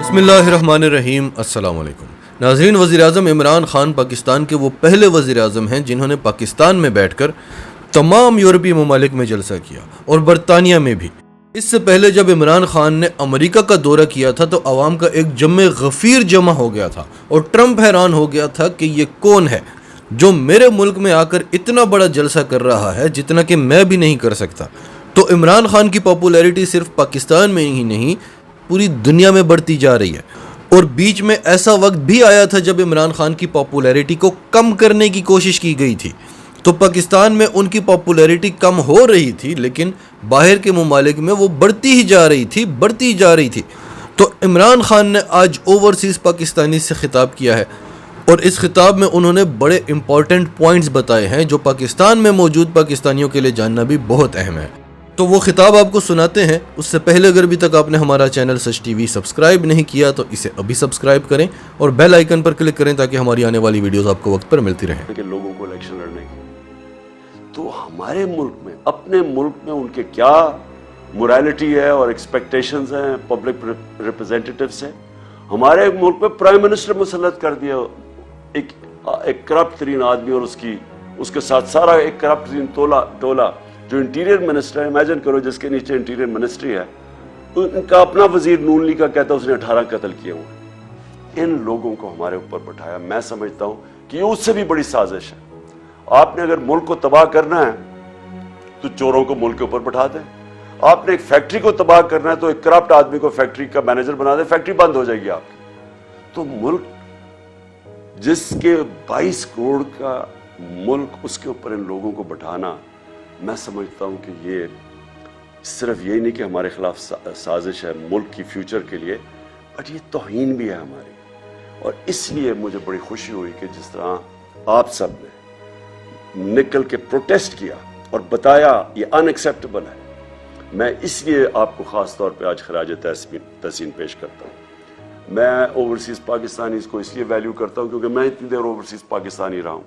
بسم اللہ الرحمن الرحیم. السلام علیکم ناظرین. وزیراعظم عمران خان پاکستان کے وہ پہلے وزیراعظم ہیں جنہوں نے پاکستان میں بیٹھ کر تمام یورپی ممالک میں جلسہ کیا اور برطانیہ میں بھی. اس سے پہلے جب عمران خان نے امریکہ کا دورہ کیا تھا تو عوام کا ایک جمع غفیر جمع ہو گیا تھا اور ٹرمپ حیران ہو گیا تھا کہ یہ کون ہے جو میرے ملک میں آ کر اتنا بڑا جلسہ کر رہا ہے جتنا کہ میں بھی نہیں کر سکتا. تو عمران خان کی پاپولیرٹی صرف پاکستان میں ہی نہیں پوری دنیا میں بڑھتی جا رہی ہے. اور بیچ میں ایسا وقت بھی آیا تھا جب عمران خان کی پاپولیرٹی کو کم کرنے کی کوشش کی گئی تھی. تو پاکستان میں ان کی پاپولیرٹی کم ہو رہی تھی لیکن باہر کے ممالک میں وہ بڑھتی ہی جا رہی تھی. تو عمران خان نے آج اوورسیز پاکستانی سے خطاب کیا ہے اور اس خطاب میں انہوں نے بڑے امپورٹنٹ پوائنٹس بتائے ہیں جو پاکستان میں موجود پاکستانیوں کے لیے جاننا بھی بہت اہم ہے. تو وہ خطاب آپ کو سناتے ہیں. اس سے پہلے اگر ابھی تک آپ نے ہمارا چینل سچ ٹی وی سبسکرائب نہیں کیا تو اسے ابھی سبسکرائب کریں اور بیل آئیکن پر کلک کریں تاکہ ہماری آنے والی ویڈیوز آپ کو وقت پر ملتی رہیں. کہ لوگوں کو الیکشن لڑنے کی تو ہمارے ملک میں اپنے ملک میں ان کے کیا مورالٹی ہے اور ایکسپیکٹیشنز ہیں پبلک ریپرزینٹیٹیو سے. ہمارے ملک میں پرائم منسٹر مسلط کر دیا ایک کرپٹ ترین آدمی اور اس کے ساتھ سارا ایک کرپٹ ترین ٹولہ جو انٹیریئر منسٹر ہے. امیجن کرو جس کے نیچے انٹیریئر منسٹری ہے ان کا اپنا وزیر نون لیگ کا کہتا ہے اس نے 18 قتل کیے ہوئے. ان لوگوں کو ہمارے اوپر بٹھایا. میں سمجھتا ہوں کہ یہ اس سے بھی بڑی سازش ہے. آپ نے اگر ملک کو تباہ کرنا ہے تو چوروں کو ملک کے اوپر بٹھا دیں. آپ نے ایک فیکٹری کو تباہ کرنا ہے تو ایک کرپٹ آدمی کو فیکٹری کا مینیجر بنا دیں. فیکٹری بند ہو جائے گی آپ کی. تو ملک جس کے 22 کروڑ کا ملک اس کے اوپر ان لوگوں کو بٹھانا میں سمجھتا ہوں کہ یہ صرف یہی نہیں کہ ہمارے خلاف سازش ہے ملک کی فیوچر کے لیے بٹ یہ توہین بھی ہے ہماری. اور اس لیے مجھے بڑی خوشی ہوئی کہ جس طرح آپ سب نے نکل کے پروٹیسٹ کیا اور بتایا یہ ان ایکسیپٹیبل ہے. میں اس لیے آپ کو خاص طور پہ آج خراج تحسین پیش کرتا ہوں. میں اوورسیز پاکستانیز کو اس لیے ویلیو کرتا ہوں کیونکہ میں اتنی دیر اوورسیز پاکستانی رہا ہوں.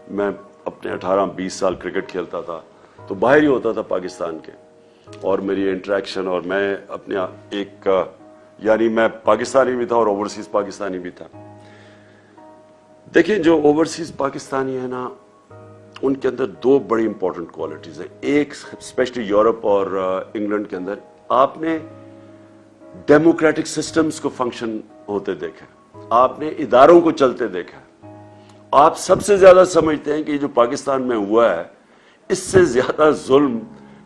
میں اپنے 18-20 سال کرکٹ کھیلتا تھا تو باہر ہی ہوتا تھا پاکستان کے اور میری انٹریکشن اور میں اپنے ایک یعنی میں پاکستانی بھی تھا اور اوورسیز پاکستانی بھی تھا. دیکھیں جو اوورسیز پاکستانی ہے نا ان کے اندر 2 بڑی امپورٹنٹ کوالٹیز ہیں. ایک اسپیشلی یورپ اور انگلینڈ کے اندر آپ نے ڈیموکریٹک سسٹمز کو فنکشن ہوتے دیکھا. آپ نے اداروں کو چلتے دیکھا. آپ سب سے زیادہ سمجھتے ہیں کہ جو پاکستان میں ہوا ہے اس سے زیادہ ظلم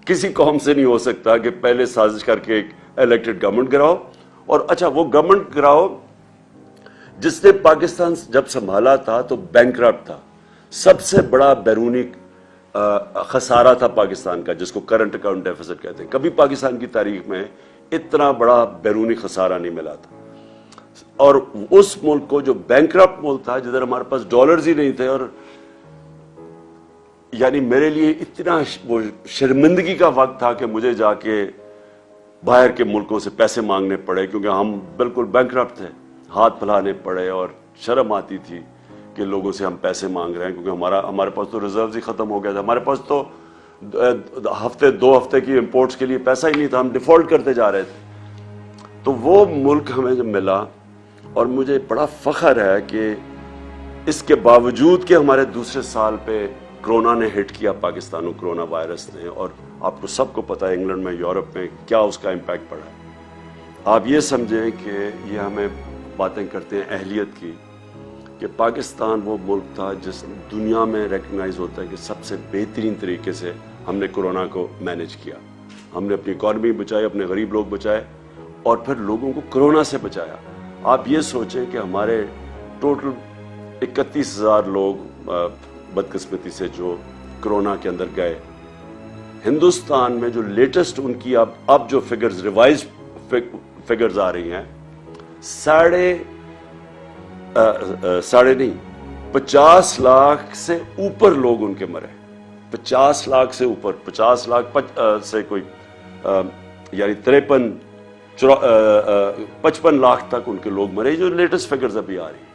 کسی قوم سے نہیں ہو سکتا کہ پہلے سازش کر کے ایک الیکٹڈ گورنمنٹ گراؤ اور اچھا وہ گورنمنٹ گراؤ جس نے پاکستان جب سنبھالا تھا تو بینکرپٹ تھا. سب سے بڑا بیرونی خسارہ تھا پاکستان کا جس کو کرنٹ اکاؤنٹ ڈیفیسٹ کہتے ہیں. کبھی پاکستان کی تاریخ میں اتنا بڑا بیرونی خسارہ نہیں ملا تھا. اور اس ملک کو جو بینکرپٹ ملک تھا جدھر ہمارے پاس ڈالرز ہی نہیں تھے اور یعنی میرے لیے اتنا وہ شرمندگی کا وقت تھا کہ مجھے جا کے باہر کے ملکوں سے پیسے مانگنے پڑے کیونکہ ہم بالکل بینکرپٹ تھے. ہاتھ پھیلانے پڑے اور شرم آتی تھی کہ لوگوں سے ہم پیسے مانگ رہے ہیں کیونکہ ہمارے پاس تو ریزروز ہی ختم ہو گیا تھا. ہمارے پاس تو 2 ہفتے کی امپورٹس کے لیے پیسہ ہی نہیں تھا. ہم ڈیفالٹ کرتے جا رہے تھے. تو وہ ملک ہمیں جب ملا اور مجھے بڑا فخر ہے کہ اس کے باوجود کہ ہمارے دوسرے سال پہ کرونا نے ہٹ کیا پاکستان کو کرونا وائرس نے اور آپ کو سب کو پتہ ہے انگلینڈ میں یورپ میں کیا اس کا امپیکٹ پڑا ہے. آپ یہ سمجھیں کہ یہ ہمیں باتیں کرتے ہیں اہلیت کی کہ پاکستان وہ ملک تھا جس دنیا میں ریکگنائز ہوتا ہے کہ سب سے بہترین طریقے سے ہم نے کرونا کو مینیج کیا. ہم نے اپنی اکانومی بچائی, اپنے غریب لوگ بچائے اور پھر لوگوں کو کرونا سے بچایا. آپ یہ سوچیں کہ ہمارے ٹوٹل 31,000 لوگ بدقسمتی سے جو کرونا کے اندر گئے. ہندوستان میں جو لیٹسٹ ان کی اب جو فگرز ریوائز فگرز آ رہی ہیں 50 لاکھ سے اوپر لوگ ان کے مرے. 50 لاکھ سے اوپر 50 لاکھ سے کوئی یعنی 55 لاکھ تک ان کے لوگ مرے جو لیٹسٹ فگرز ابھی آ رہی ہیں.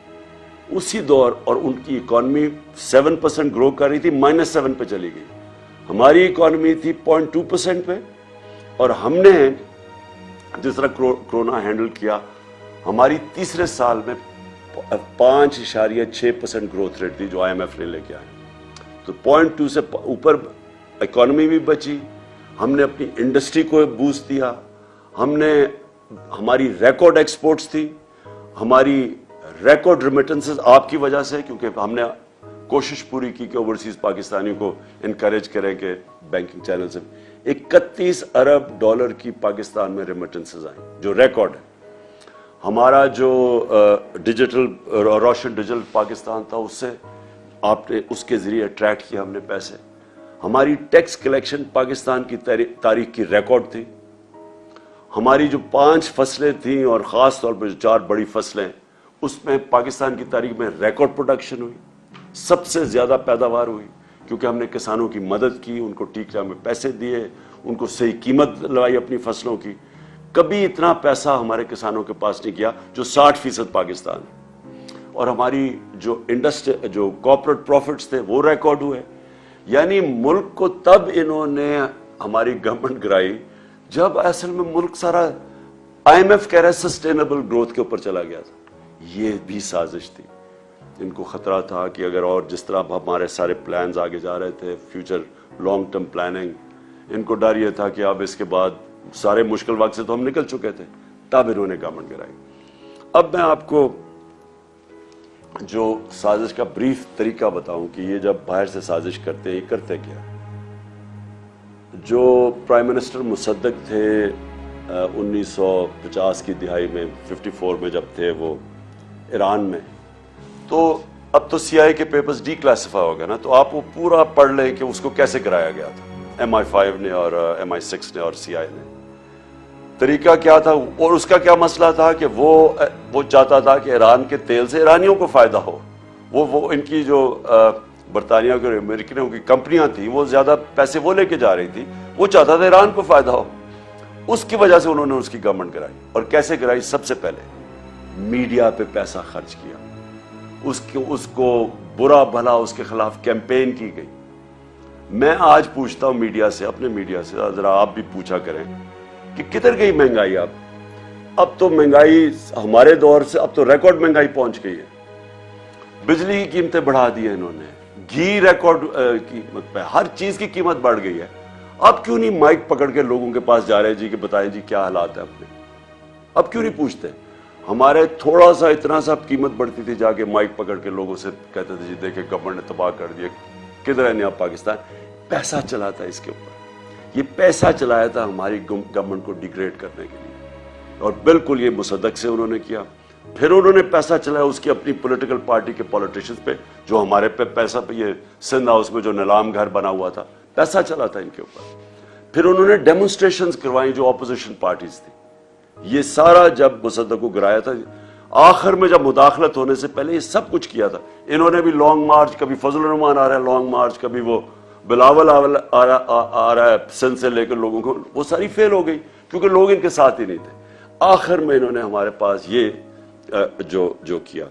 اسی دور اور ان کی اکانومی 7% گرو کر رہی تھی -7 پہ چلی گئی. ہماری اکانومی تھی 0.2% پہ اور ہم نے جس طرح کرونا ہینڈل کیا ہماری تیسرے سال میں 5.6% گروتھ ریٹ تھی جو IMF نے لے کے آئے. تو 0.2 سے اوپر اکانومی بھی بچی, ہم نے اپنی انڈسٹری کو بوسٹ دیا, ہماری ریکارڈ ایکسپورٹس تھی, ہماری ریکارڈ ریمیٹنسز آپ کی وجہ سے, کیونکہ ہم نے کوشش پوری کی کہ اوورسیز پاکستانیوں کو انکریج کریں کہ بینکنگ چینل سے 31 ارب ڈالر کی پاکستان میں ریمیٹنسز آئیں جو ریکارڈ ہے. ہمارا جو ڈیجیٹل روشن ڈیجیٹل پاکستان تھا, اس سے آپ نے اس کے ذریعے اٹریکٹ کیا ہم نے پیسے. ہماری ٹیکس کلیکشن پاکستان کی تاریخ کی ریکارڈ تھی. ہماری جو 5 فصلیں تھیں اور خاص طور پر جو 4 بڑی فصلیں, اس میں پاکستان کی تاریخ میں ریکارڈ پروڈکشن ہوئی, سب سے زیادہ پیداوار ہوئی, کیونکہ ہم نے کسانوں کی مدد کی, ان کو ٹھیک ٹائم میں پیسے دیے, ان کو صحیح قیمت لگائی اپنی فصلوں کی. کبھی اتنا پیسہ ہمارے کسانوں کے پاس نہیں کیا جو 60% پاکستان. اور ہماری جو انڈسٹری جو کارپوریٹ پروفٹس تھے وہ ریکارڈ ہوئے. یعنی ملک کو تب انہوں نے ہماری گورنمنٹ گرائی جب اصل میں ملک سارا IMF کہہ رہا ہے سسٹینیبل گروتھ کے اوپر چلا گیا تھا. یہ بھی سازش تھی. ان کو خطرہ تھا کہ اگر اور جس طرح ہمارے سارے پلانز آگے جا رہے تھے, فیوچر لانگ ٹرم پلاننگ, ان کو ڈر یہ تھا کہ اب اس کے بعد سارے مشکل وقت سے تو ہم نکل چکے تھے, تب انہوں نے گورنمنٹ گرائی. اب میں آپ کو جو سازش کا بریف طریقہ بتاؤں کہ یہ جب باہر سے سازش کرتے ہیں یہ کرتے کیا. جو پرائم منسٹر مصدق تھے 1950 کی دہائی میں 54 میں جب تھے وہ ایران میں, تو اب تو CIA کے پیپرز ڈی کلاسیفائی ہو گئے نا, تو آپ وہ پورا پڑھ لیں کہ اس کو کیسے کرایا گیا تھا MI5 نے اور MI6 نے اور CIA نے. طریقہ کیا تھا اور اس کا کیا مسئلہ تھا کہ وہ چاہتا تھا کہ ایران کے تیل سے ایرانیوں کو فائدہ ہو. وہ ان کی جو برطانیہ کے اور امریکنوں کی کمپنیاں تھیں وہ زیادہ پیسے وہ لے کے جا رہی تھی, وہ چاہتا تھا ایران کو فائدہ ہو. اس کی وجہ سے انہوں نے اس کی گورنمنٹ کرائی. اور کیسے کرائی؟ سب سے پہلے میڈیا پہ پیسہ خرچ کیا, اس کو برا بھلا اس کے خلاف کیمپین کی گئی. میں آج پوچھتا ہوں میڈیا سے, اپنے میڈیا سے, ذرا آپ بھی پوچھا کریں کہ کدھر گئی مہنگائی. اب تو مہنگائی ہمارے دور سے اب تو ریکارڈ مہنگائی پہنچ گئی ہے. بجلی کی قیمتیں بڑھا دی ہیں انہوں نے, گھی ریکارڈ قیمت پہ, ہر چیز کی قیمت بڑھ گئی ہے. اب کیوں نہیں مائک پکڑ کے لوگوں کے پاس جا رہے جی کہ بتائیں جی کیا حالات ہیں اپنے؟ اب کیوں نہیں پوچھتے؟ ہمارے تھوڑا سا اتنا سا قیمت بڑھتی تھی, جا کے مائک پکڑ کے لوگوں سے کہتے تھے جی دیکھیں گورنمنٹ نے تباہ کر دیا, کدھر ہے نیا پاکستان. پیسہ چلاتا ہے اس کے اوپر, یہ پیسہ چلایا تھا ہماری گورنمنٹ کو ڈیگریڈ کرنے کے لیے. اور بالکل یہ مصدق سے انہوں نے کیا. پھر انہوں نے پیسہ چلایا اس کی اپنی پولیٹیکل پارٹی کے پولیٹیشنز پہ, جو ہمارے پہ پیسہ پہ یہ سندھ ہاؤس میں جو نیلام گھر بنا ہوا تھا, پیسہ چلا تھا ان کے اوپر. پھر انہوں نے ڈیمونسٹریشنز کروائیں جو اپوزیشن پارٹیز تھی. یہ سارا جب مصدق کو گرایا تھا, آخر میں جب مداخلت ہونے سے پہلے یہ سب کچھ کیا تھا. انہوں نے بھی لانگ مارچ, کبھی فضل الرحمان آ رہا ہے لانگ مارچ, کبھی وہ بلاول آ رہا ہے سندھ سے لے کر لوگوں کو, وہ ساری فیل ہو گئی کیونکہ لوگ ان کے ساتھ ہی نہیں تھے. آخر میں انہوں نے ہمارے پاس یہ جو کیا.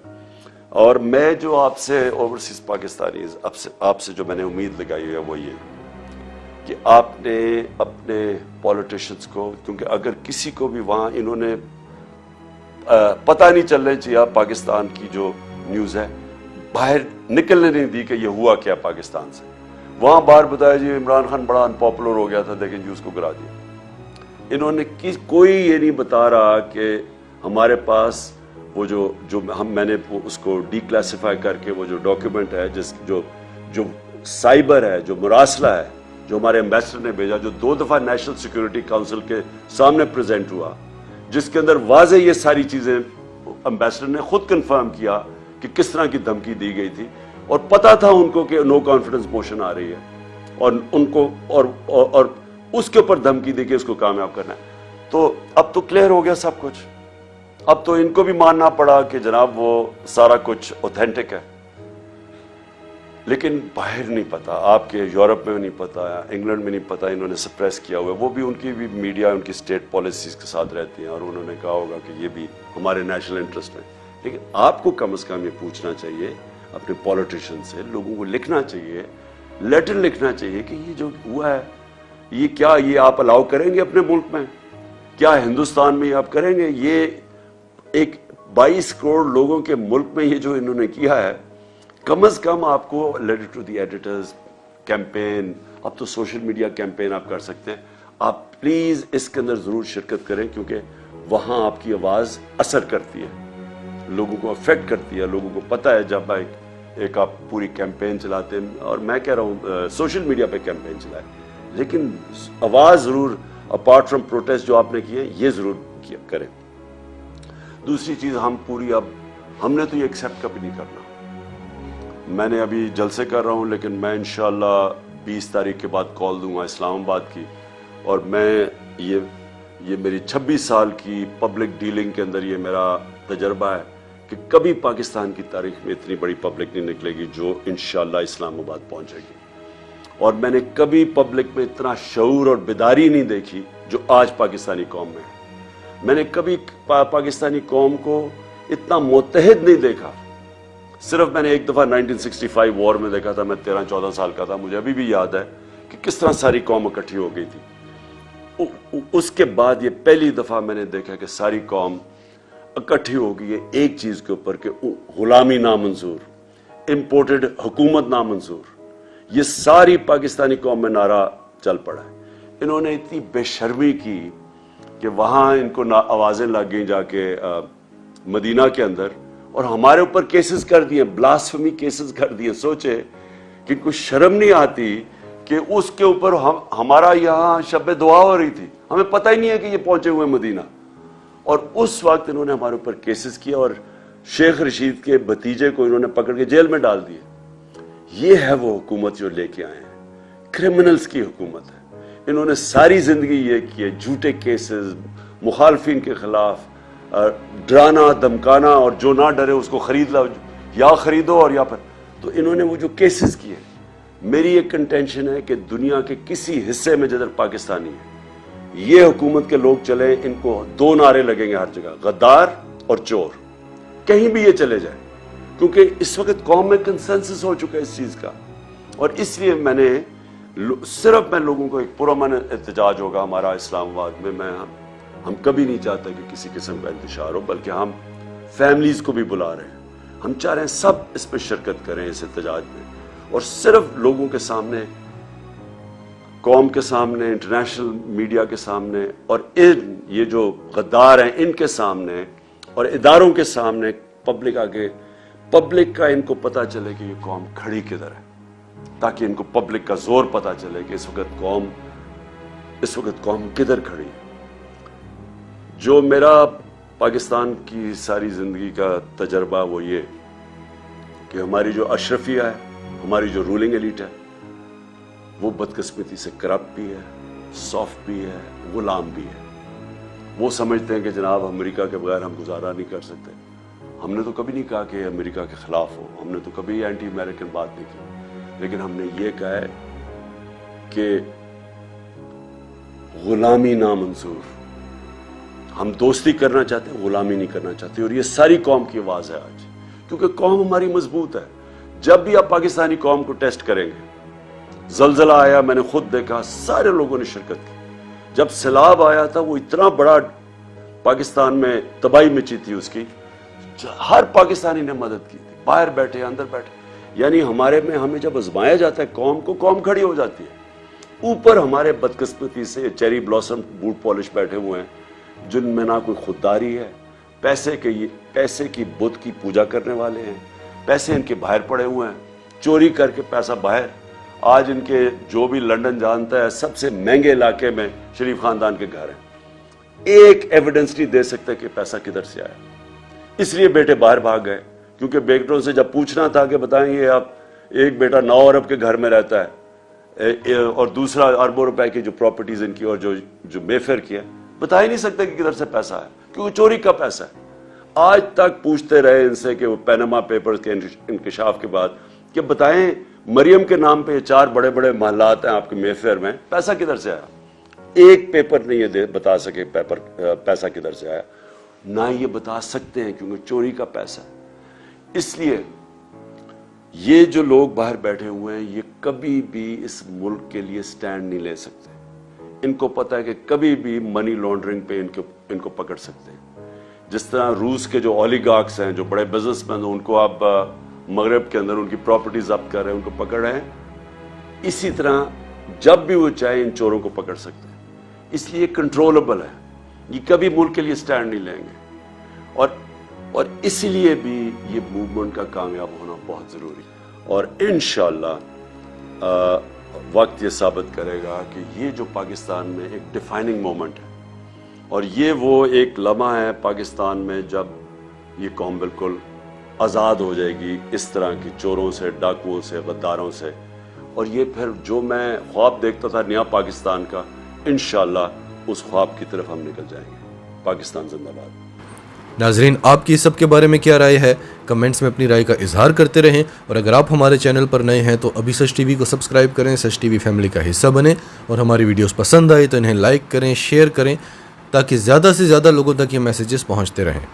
اور میں جو آپ سے اوورسیز پاکستانیز آپ سے جو میں نے امید لگائی ہے وہ یہ کہ آپ نے اپنے پولیٹیشنز کو, کیونکہ اگر کسی کو بھی وہاں انہوں نے پتہ نہیں چلنے چاہیے پاکستان کی جو نیوز ہے, باہر نکلنے نہیں دی کہ یہ ہوا کیا پاکستان سے. وہاں باہر بتایا جی عمران خان بڑا ان پاپولر ہو گیا تھا, دیکھیں جی اس کو گرا دیا. انہوں نے کوئی یہ نہیں بتا رہا کہ ہمارے پاس وہ جو میں نے اس کو ڈی کلاسیفائی کر کے وہ جو ڈاکیومنٹ ہے جو سائبر ہے, جو مراسلہ ہے, جو ہمارے ایمبیسڈر نے بھیجا, جو 2 دفعہ نیشنل سیکورٹی کونسل کے سامنے پریزنٹ ہوا, جس کے اندر واضح یہ ساری چیزیں ایمبیسڈر نے خود کنفرم کیا کہ کس طرح کی دھمکی دی گئی تھی. اور پتا تھا ان کو کہ نو کانفیڈنس موشن آ رہی ہے, اور ان کو اور اس کے اوپر دھمکی دی کہ اس کو کامیاب کرنا ہے. تو اب تو کلیئر ہو گیا سب کچھ. اب تو ان کو بھی ماننا پڑا کہ جناب وہ سارا کچھ اوتھینٹک ہے. لیکن باہر نہیں پتا, آپ کے یورپ میں نہیں پتا, انگلینڈ میں نہیں پتا, انہوں نے سپریس کیا ہوا ہے. وہ بھی ان کی بھی میڈیا ان کی اسٹیٹ پالیسیز کے ساتھ رہتی ہیں, اور انہوں نے کہا ہوگا کہ یہ بھی ہمارے نیشنل انٹرسٹ میں. لیکن آپ کو کم از کم یہ پوچھنا چاہیے اپنے پولیٹیشین سے, لوگوں کو لکھنا چاہیے, لیٹر لکھنا چاہیے کہ یہ جو ہوا ہے یہ کیا یہ آپ الاؤ کریں گے اپنے ملک میں؟ کیا ہندوستان میں آپ کریں گے؟ یہ ایک 22 کروڑ لوگوں کے ملک میں یہ جو انہوں نے کیا ہے، کم از کم آپ کو letter to the editors campaign, اب تو سوشل میڈیا کیمپین آپ کر سکتے ہیں، آپ پلیز اس کے اندر ضرور شرکت کریں، کیونکہ وہاں آپ کی آواز اثر کرتی ہے، لوگوں کو افیکٹ کرتی ہے. لوگوں کو پتہ ہے جب ایک آپ پوری کیمپین چلاتے ہیں، اور میں کہہ رہا ہوں سوشل میڈیا پہ کیمپین چلائیں، لیکن آواز ضرور اپارٹ فرام پروٹیسٹ جو آپ نے کیے یہ ضرور کریں. دوسری چیز ہم نے تو یہ ایکسیپٹ کبھی نہیں کرنا. میں نے ابھی جلسے کر رہا ہوں، لیکن میں انشاءاللہ 20 تاریخ کے بعد کال دوں گا اسلام آباد کی، اور میں یہ میری 26 سال کی پبلک ڈیلنگ کے اندر یہ میرا تجربہ ہے کہ کبھی پاکستان کی تاریخ میں اتنی بڑی پبلک نہیں نکلے گی جو انشاءاللہ اسلام آباد پہنچے گی. اور میں نے کبھی پبلک میں اتنا شعور اور بیداری نہیں دیکھی جو آج پاکستانی قوم میں ہے. میں نے کبھی پاکستانی قوم کو اتنا متحد نہیں دیکھا. صرف میں نے ایک دفعہ 1965 وار میں دیکھا تھا، میں 13-14 سال کا تھا، مجھے ابھی بھی یاد ہے کہ کس طرح ساری قوم اکٹھی ہو گئی تھی. اس کے بعد یہ پہلی دفعہ میں نے دیکھا کہ ساری قوم اکٹھی ہو گئی ہے ایک چیز کے اوپر کہ غلامی نامنظور، امپورٹڈ حکومت نامنظور. یہ ساری پاکستانی قوم میں نعرہ چل پڑا ہے. انہوں نے اتنی بے شرمی کی کہ وہاں ان کو آوازیں لگ گئیں جا کے مدینہ کے اندر، اور ہمارے اوپر کیسز کر دیے، بلاسفمی کیسز کر دیے. سوچے کہ کوئی شرم نہیں آتی کہ اس کے اوپر ہمارا یہاں شب دعا ہو رہی تھی، ہمیں پتہ ہی نہیں ہے کہ یہ پہنچے ہوئے مدینہ، اور اس وقت انہوں نے ہمارے اوپر کیسز کیا اور شیخ رشید کے بھتیجے کو انہوں نے پکڑ کے جیل میں ڈال دیے. یہ ہے وہ حکومت جو لے کے آئے ہیں، کرمنلز کی حکومت ہے. انہوں نے ساری زندگی یہ کیے، جھوٹے کیسز، مخالفین کے خلاف ڈرانا دمکانا، اور جو نہ ڈرے اس کو خرید لاؤ، یا خریدو اور یا پھر. تو انہوں نے وہ جو کیسز کیے، میری ایک کنٹینشن ہے کہ دنیا کے کسی حصے میں جدھر پاکستانی ہے، یہ حکومت کے لوگ چلیں، ان کو 2 نعرے لگیں گے ہر جگہ، غدار اور چور، کہیں بھی یہ چلے جائیں، کیونکہ اس وقت قوم میں کنسنسس ہو چکا ہے اس چیز کا. اور اس لیے میں لوگوں کو ایک پرامن احتجاج ہوگا ہمارا اسلام آباد میں. ہم کبھی نہیں چاہتے کہ کسی قسم کا انتشار ہو، بلکہ ہم فیملیز کو بھی بلا رہے ہیں. ہم چاہ رہے ہیں سب اس پہ شرکت کریں اس احتجاج میں، اور صرف لوگوں کے سامنے، قوم کے سامنے، انٹرنیشنل میڈیا کے سامنے، اور یہ جو غدار ہیں ان کے سامنے اور اداروں کے سامنے، پبلک کا ان کو پتہ چلے کہ یہ قوم کھڑی کدھر ہے، تاکہ ان کو پبلک کا زور پتہ چلے کہ اس وقت قوم کدھر کھڑی ہے. جو میرا پاکستان کی ساری زندگی کا تجربہ وہ یہ کہ ہماری جو اشرفیہ ہے، ہماری جو رولنگ ایلیٹ ہے، وہ بدقسمتی سے کرپٹ بھی ہے، سافٹ بھی ہے، غلام بھی ہے. وہ سمجھتے ہیں کہ جناب امریکہ کے بغیر ہم گزارا نہیں کر سکتے. ہم نے تو کبھی نہیں کہا کہ امریکہ کے خلاف ہو، ہم نے تو کبھی اینٹی امریکن بات نہیں کی، لیکن ہم نے یہ کہا ہے کہ غلامی نامنظور. ہم دوستی کرنا چاہتے ہیں، غلامی نہیں کرنا چاہتے، اور یہ ساری قوم کی آواز ہے آج، کیونکہ قوم ہماری مضبوط ہے. جب بھی آپ پاکستانی قوم کو ٹیسٹ کریں گے، زلزلہ آیا میں نے خود دیکھا، سارے لوگوں نے شرکت کی. جب سیلاب آیا تھا، وہ اتنا بڑا پاکستان میں تباہی مچی تھی اس کی، ہر پاکستانی نے مدد کی تھی، باہر بیٹھے اندر بیٹھے. یعنی ہمیں جب آزمایا جاتا ہے قوم کو، قوم کھڑی ہو جاتی ہے. اوپر ہمارے بدقسمتی سے چیری بلاسم بوٹ پالش بیٹھے ہوئے ہیں، جن میں نہ کوئی خودداری ہے، پیسے کی بت کی پوجا کرنے والے ہیں، پیسے ان کے باہر پڑے ہوئے ہیں، چوری کر کے پیسہ باہر. آج ان کے جو بھی لنڈن جانتا ہے، سب سے مہنگے علاقے میں شریف خاندان کے گھر ہیں. ایک ایویڈنس نہیں دے سکتے کہ پیسہ کدھر سے آیا. اس لیے بیٹے باہر بھاگ گئے، کیونکہ بیٹوں سے جب پوچھنا تھا کہ بتائیں یہ آپ، ایک بیٹا 9 ارب کے گھر میں رہتا ہے، اور دوسرا اربوں روپے کی جو پراپرٹیز ان کی اور جو مے فیئر کی ہے، بتا ہی نہیں سکتے کہ کدھر سے پیسہ ہے، کیونکہ چوری کا پیسہ ہے. آج تک پوچھتے رہے ان سے کہ وہ پینما پیپرز کے انکشاف کے بعد کہ بتائیں مریم کے نام پہ 4 بڑے بڑے محلات ہیں آپ کے مے فیئر میں، پیسہ کدھر سے آیا؟ ایک پیپر نہیں یہ بتا سکے پیسہ کدھر سے آیا، نہ یہ بتا سکتے ہیں کیونکہ چوری کا پیسہ ہے. اس لیے یہ جو لوگ باہر بیٹھے ہوئے ہیں، یہ کبھی بھی اس ملک کے لیے سٹینڈ نہیں لے سکتے. ان کو پتہ ہے کہ کبھی بھی منی لانڈرنگ پہ ان کو پکڑ سکتے ہیں. جس طرح روس کے جو اولیگارکس ہیں، جو بڑے بزنس مین ہیں، ان کو آپ مغرب کے اندر ان کی پراپرٹی ضبط کر رہے ہیں، ان کو پکڑ رہے ہیں، اسی طرح جب بھی وہ چاہیں ان چوروں کو پکڑ سکتے ہیں. اس لیے کنٹرولبل ہے، یہ کبھی ملک کے لیے سٹینڈ نہیں لیں گے، اور اسی لیے بھی یہ موومنٹ کا کامیاب ہونا بہت ضروری ہے. اور انشاءاللہ وقت یہ ثابت کرے گا کہ یہ جو پاکستان میں ایک ڈیفائننگ مومنٹ ہے، اور یہ وہ ایک لمحہ ہے پاکستان میں جب یہ قوم بالکل آزاد ہو جائے گی اس طرح کی چوروں سے، ڈاکوؤں سے، غداروں سے. اور یہ پھر جو میں خواب دیکھتا تھا نیا پاکستان کا، انشاءاللہ اس خواب کی طرف ہم نکل جائیں گے. پاکستان زندہ باد. ناظرین، آپ کی اس سب کے بارے میں کیا رائے ہے؟ کمنٹس میں اپنی رائے کا اظہار کرتے رہیں، اور اگر آپ ہمارے چینل پر نئے ہیں تو ابھی سچ ٹی وی کو سبسکرائب کریں، سچ ٹی وی فیملی کا حصہ بنیں، اور ہماری ویڈیوز پسند آئی تو انہیں لائک کریں، شیئر کریں، تاکہ زیادہ سے زیادہ لوگوں تک یہ میسیجز پہنچتے رہیں.